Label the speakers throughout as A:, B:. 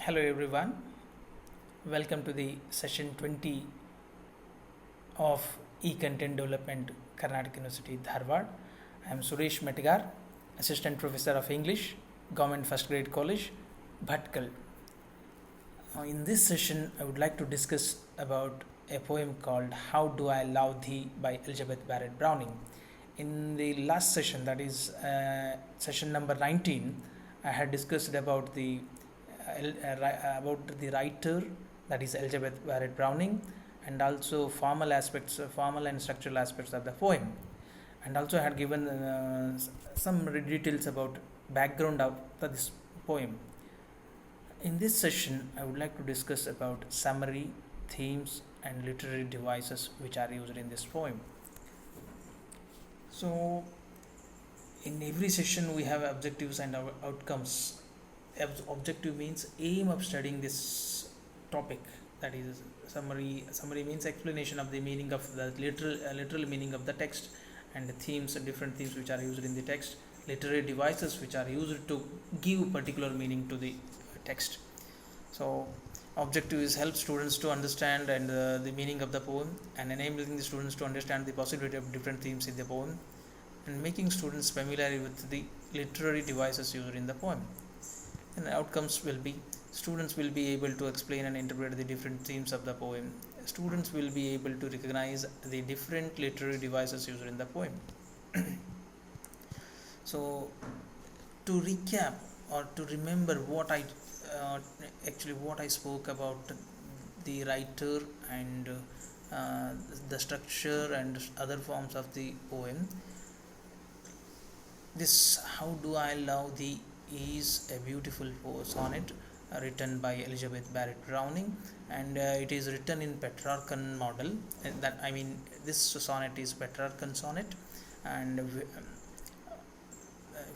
A: Hello everyone, welcome to the session 20 of E-Content Development, Karnataka University, Dharwad. I am Suresh Metigar, Assistant Professor of English, Government First Grade College, Bhatkal. In this session, I would like to discuss about a poem called How Do I Love Thee by Elizabeth Barrett Browning. In the last session, that is session number 19, I had discussed about the writer, that is Elizabeth Barrett Browning, and also formal and structural aspects of the poem, and also I had given some details about background of this poem. In this session, I would like to discuss about summary, themes, and literary devices which are used in this poem. So, in every session, we have objectives and outcomes. Objective means aim of studying this topic, that is summary means explanation of the meaning of the literal meaning of the text, and the themes, different themes which are used in the text, literary devices which are used to give particular meaning to the text. So objective is help students to understand and the meaning of the poem, and enabling the students to understand the possibility of different themes in the poem, and making students familiar with the literary devices used in the poem. And outcomes will be students will be able to explain and interpret the different themes of the poem. Students will be able to recognize the different literary devices used in the poem. So to recap or to remember what I spoke about the writer and the structure and other forms of the poem. This How Do I Love Thee is a beautiful sonnet written by Elizabeth Barrett Browning, and it is written in Petrarchan model. And this sonnet is Petrarchan sonnet, and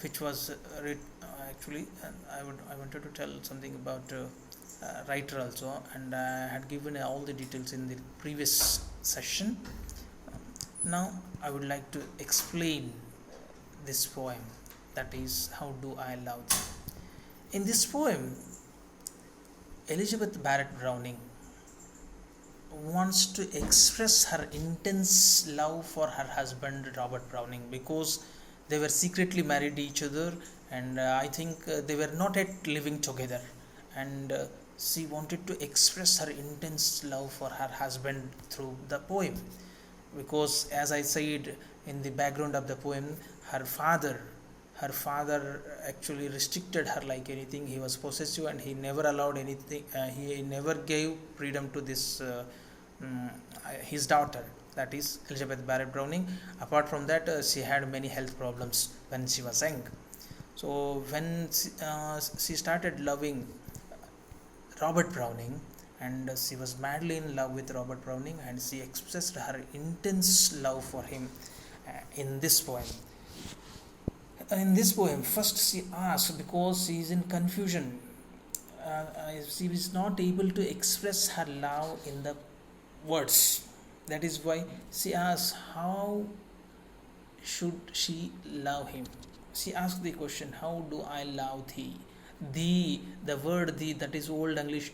A: which was I wanted to tell something about writer also, and I had given all the details in the previous session. Now I would like to explain this poem, that is How Do I Love Thee. In this poem, Elizabeth Barrett Browning wants to express her intense love for her husband Robert Browning, because they were secretly married to each other, and I think they were not yet living together, and she wanted to express her intense love for her husband through the poem, because as I said in the background of the poem, her father actually restricted her like anything. He was possessive and he never allowed anything, he never gave freedom to this his daughter, that is Elizabeth Barrett Browning. Apart from that, she had many health problems when she was young. So when she started loving Robert Browning, and she was madly in love with Robert Browning, and she expressed her intense love for him in this poem. In this poem, first she asks, because she is in confusion, she is not able to express her love in the words. That is why she asks, how should she love him? She asks the question, how do I love thee? Thee, the word thee, that is old English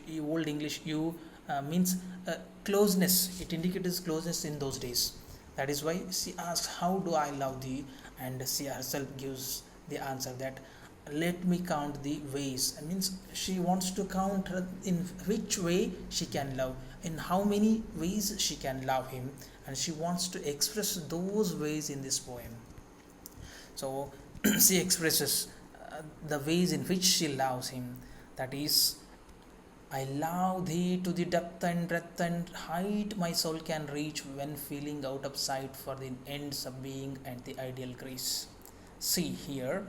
A: you, means closeness. It indicates closeness in those days. That is why she asks, how do I love thee? And she herself gives the answer that, let me count the ways. It means she wants to count in which way she can love, in how many ways she can love him, and she wants to express those ways in this poem. So she expresses the ways in which she loves him, that is, I love thee to the depth and breadth and height my soul can reach, when feeling out of sight for the ends of being and the ideal grace. See here,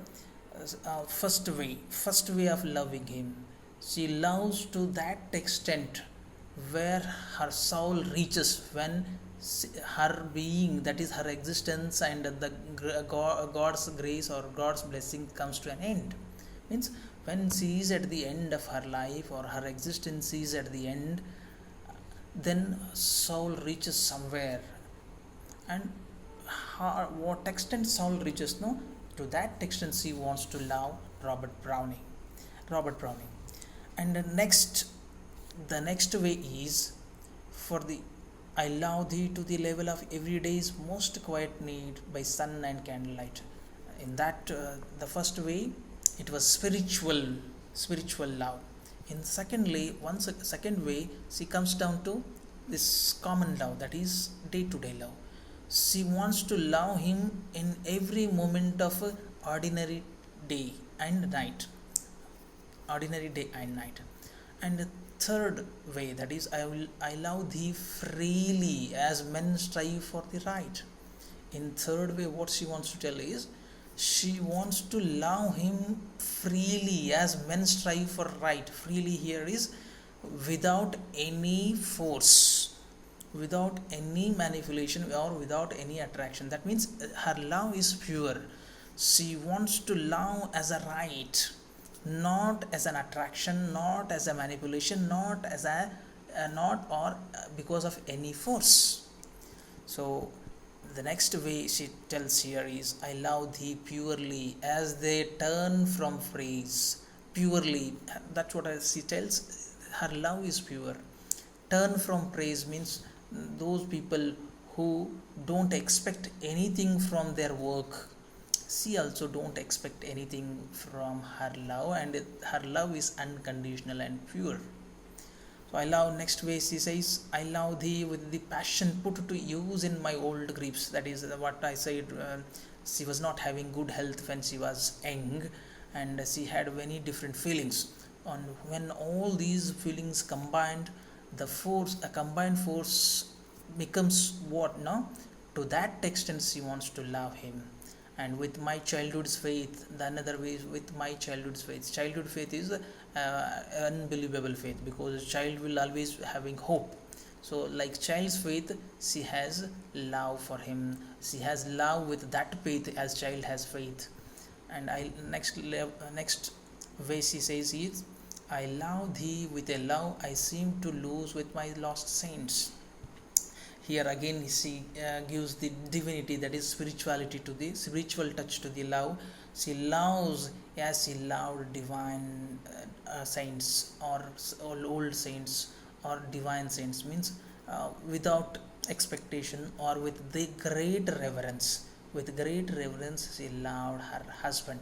A: first way of loving him. She loves to that extent where her soul reaches, when her being, that is her existence, and the God's grace or God's blessing comes to an end. Means when she is at the end of her life, or her existence is at the end, then soul reaches somewhere, and what extent soul reaches, to that extent she wants to love Robert Browning. And the next way is for the I love thee to the level of every day's most quiet need by sun and candlelight. In that the first way it was spiritual love. In secondly, second way, she comes down to this common love, that is day to day love. She wants to love him in every moment of ordinary day and night, ordinary day and night. And the third way, that is I love thee freely as men strive for the right. In third way, what she wants to tell is she wants to love him freely as men strive for right. Freely here is without any force, without any manipulation, or without any attraction. That means her love is pure. She wants to love as a right, not as an attraction, not as a manipulation, not as a not or because of any force. So the next way she tells here is I love thee purely as they turn from praise. Purely, that's what she tells. Her love is pure. Turn from praise means those people who don't expect anything from their work. She also don't expect anything from her love, and her love is unconditional and pure. So I love, next way she says, I love thee with the passion put to use in my old griefs. That is what I said. She was not having good health when she was young, and she had many different feelings. And when all these feelings combined, a combined force becomes what? No, to that extent she wants to love him. And with my childhood's faith, the another way is with my childhood's faith. Childhood faith is unbelievable faith, because a child will always having hope. So like child's faith, she has love for him. She has love with that faith as child has faith. And next way she says is I love thee with a love I seem to lose with my lost saints. Here again she gives the divinity, that is spirituality, to the spiritual touch to the love. She loves as she loved divine saints, or old saints, or divine saints, means without expectation, or with the great reverence. With great reverence she loved her husband.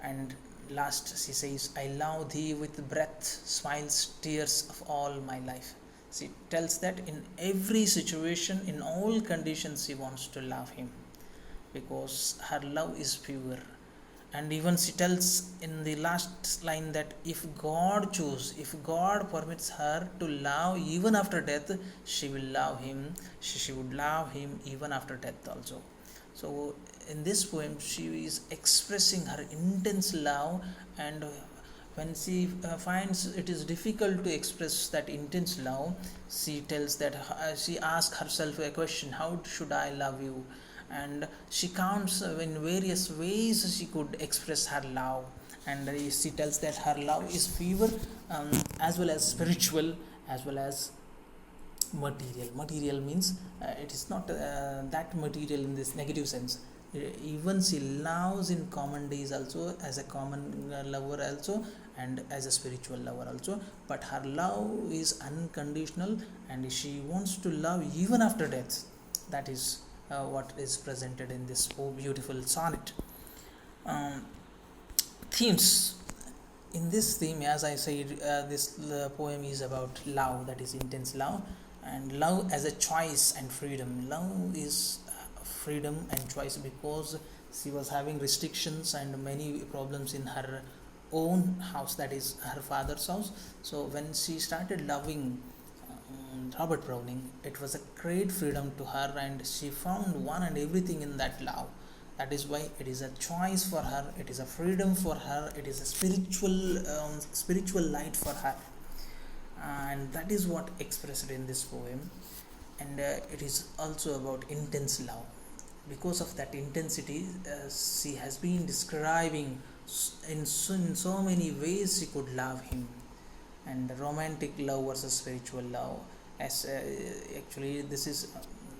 A: And last she says I love thee with breath, smiles, tears of all my life. She tells that in every situation, in all conditions, she wants to love him, because her love is pure. And even she tells in the last line that if God permits her to love even after death, she will love him. She would love him even after death also. So in this poem she is expressing her intense love, and when she finds it is difficult to express that intense love, she tells that she asks herself a question: how should I love you? And she counts in various ways she could express her love, and she tells that her love is pure, as well as spiritual, as well as material means it is not that material in this negative sense. Even she loves in common days also, as a common lover also, and as a spiritual lover also. But her love is unconditional, and she wants to love even after death. That is what is presented in this beautiful sonnet. Themes. In this theme, as I said, this poem is about love, that is intense love, and love as a choice and freedom. Love is freedom and choice, because she was having restrictions and many problems in her own house, that is her father's house. So when she started loving Robert Browning, it was a great freedom to her, and she found one and everything in that love. That is why it is a choice for her, it is a freedom for her, it is a spiritual light for her, and that is what expressed in this poem. And it is also about intense love. Because of that intensity, she has been describing in so many ways she could love him. And romantic love versus spiritual love, as actually this is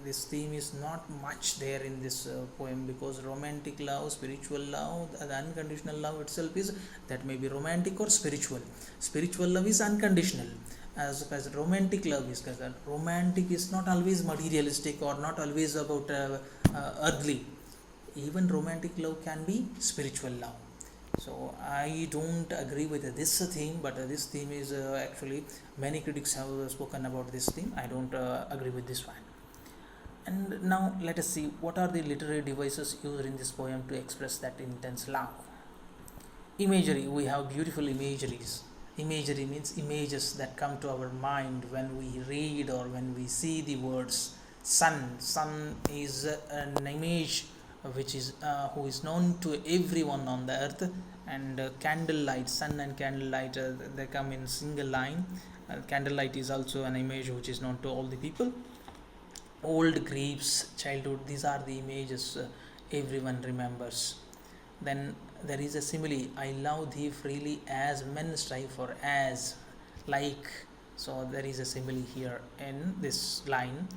A: this theme is not much there in this poem, because romantic love, spiritual love, the unconditional love itself is, that may be romantic or spiritual. Spiritual love is unconditional, as romantic love is concerned. Romantic is not always materialistic or not always about earthly. Even romantic love can be spiritual love. So I don't agree with this theme, but this theme is actually many critics have spoken about this theme. I don't agree with this one. And now let us see what are the literary devices used in this poem to express that intense love. Imagery, we have beautiful imageries. Imagery means images that come to our mind when we read or when we see the words. Sun is an image which is who is known to everyone on the earth. And candlelight, sun and candlelight, they come in single line. Candlelight is also an image which is known to all the people. Old griefs, childhood, these are the images everyone remembers. Then there is a simile, I love thee freely as men strive for, as, like. So there is a simile here in this line.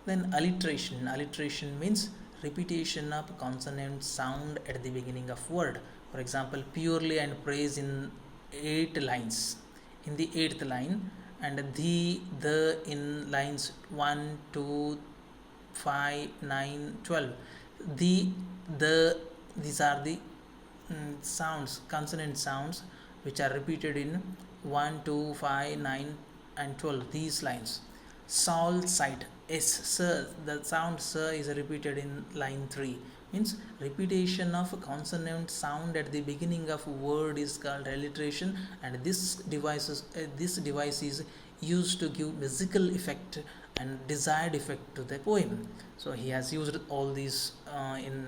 A: Then alliteration means repetition of consonant sound at the beginning of word. For example, purely and praise in 8 lines. In the 8th line, and the in lines 1, 2, 5, 9, 12. The, these are the sounds, consonant sounds, which are repeated in 1, 2, 5, 9 and 12, these lines. Sol, sight, s, sir, the sound sir is repeated in line 3, means repetition of consonant sound at the beginning of word is called alliteration, and this device is used to give musical effect and desired effect to the poem. So he has used all these in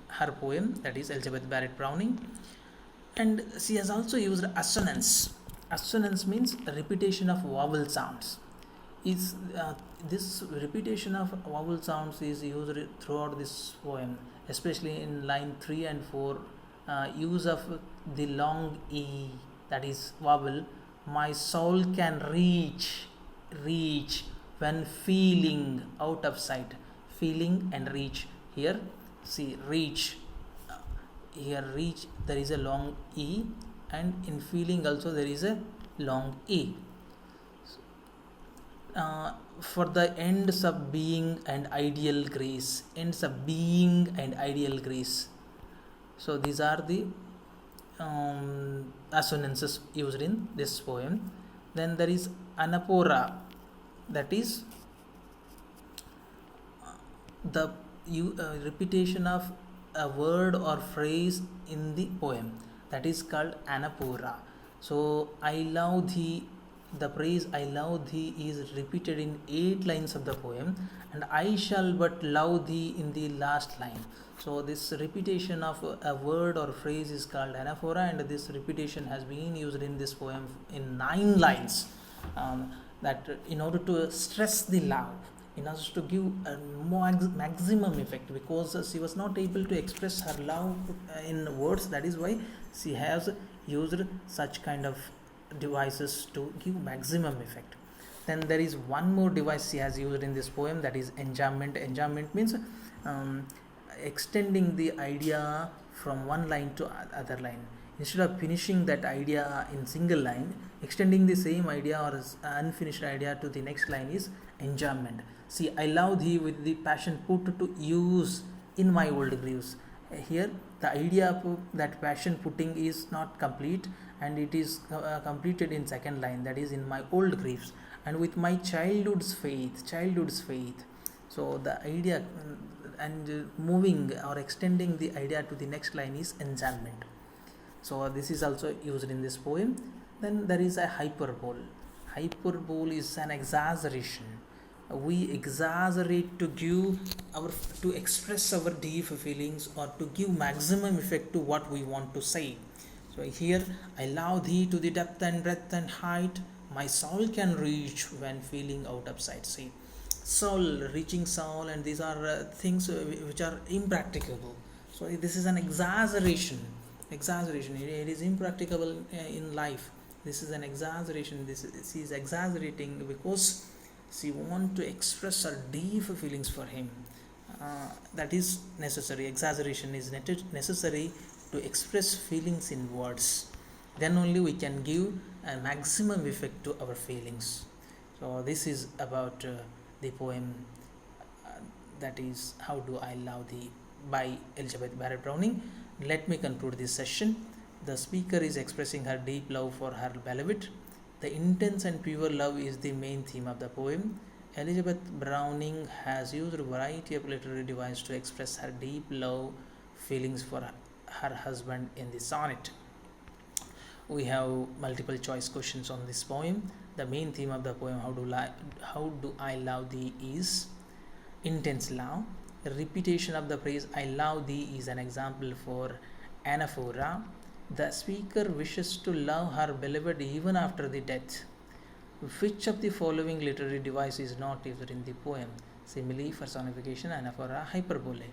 A: her poem, that is Elizabeth Barrett Browning. And she has also used assonance. Assonance means repetition of vowel sounds. This repetition of vowel sounds is used throughout this poem, especially in line 3 and 4. Use of the long E, that is vowel. My soul can reach when feeling out of sight. Feeling and reach. Here, see, reach. Here, reach, there is a long E, and in feeling also there is a long E. For the ends of being and ideal grace. Ends of being and ideal grace. So these are the assonances used in this poem. Then there is anaphora, that is the repetition of a word or phrase in the poem, that is called anaphora. So I love thee, the phrase I love thee is repeated in 8 lines of the poem, and I shall but love thee in the last line. So this repetition of a word or phrase is called anaphora, and this repetition has been used in this poem in 9 lines, that in order to stress the love, in order to give a maximum effect, because she was not able to express her love in words. That is why she has used such kind of devices to give maximum effect. Then there is one more device she has used in this poem, that is enjambment. Enjambment means extending the idea from one line to other line. Instead of finishing that idea in single line, extending the same idea or unfinished idea to the next line is enjambment. See, I love thee with the passion put to use in my old griefs. Here the idea of that passion putting is not complete, and it is completed in second line, that is in my old griefs, and with my childhood's faith. So the idea and moving or extending the idea to the next line is enjambment. So this is also used in this poem. Then there is a hyperbole. Hyperbole is an exaggeration. We exaggerate to express our deep feelings or to give maximum effect to what we want to say. So here, I love thee to the depth and breadth and height my soul can reach when feeling out of sight. See, soul, reaching soul, and these are things which are impracticable. So this is an exaggeration. It is impracticable in life. This is an exaggeration. She is exaggerating because She wants to express her deep feelings for him. That is necessary. Exaggeration is necessary to express feelings in words. Then only we can give a maximum effect to our feelings. So this is about the poem, that is How Do I Love Thee by Elizabeth Barrett Browning. Let me conclude this session. The speaker is expressing her deep love for her beloved. The intense and pure love is the main theme of the poem. Elizabeth Browning has used a variety of literary devices to express her deep love feelings for her husband in the sonnet. We have multiple choice questions on this poem. The main theme of the poem, How Do I Love Thee, is intense love. The repetition of the phrase I love thee is an example for anaphora. The speaker wishes to love her beloved even after the death. Which of the following literary device is not used in the poem? Simile, personification, anaphora, hyperbole.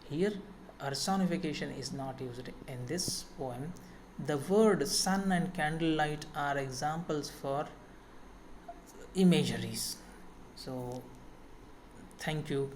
A: Here, personification is not used in this poem. The word sun and candlelight are examples for imageries. So, thank you.